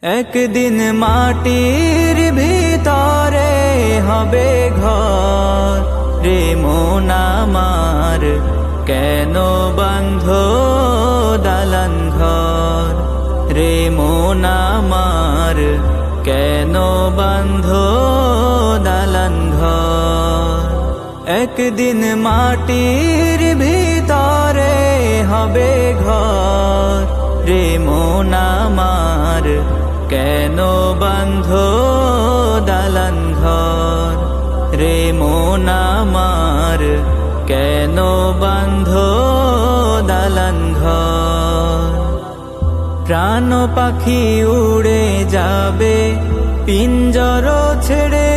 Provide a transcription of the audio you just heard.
একদিন মাটির ভিতরে হবে ঘর, রে মন আমার কেন বাঁধ দালান ঘর, রে মন আমার কেন বাঁধ দালান ঘর। একদিন মাটির ভিতরে হবে ঘর, রে মন আমার কেন বাঁধ দালান ঘর, রে মন আমার কেন বাঁধ দালান ঘর। প্রাণ পাখি উড়ে যাবে পিঞ্জর ছেড়ে,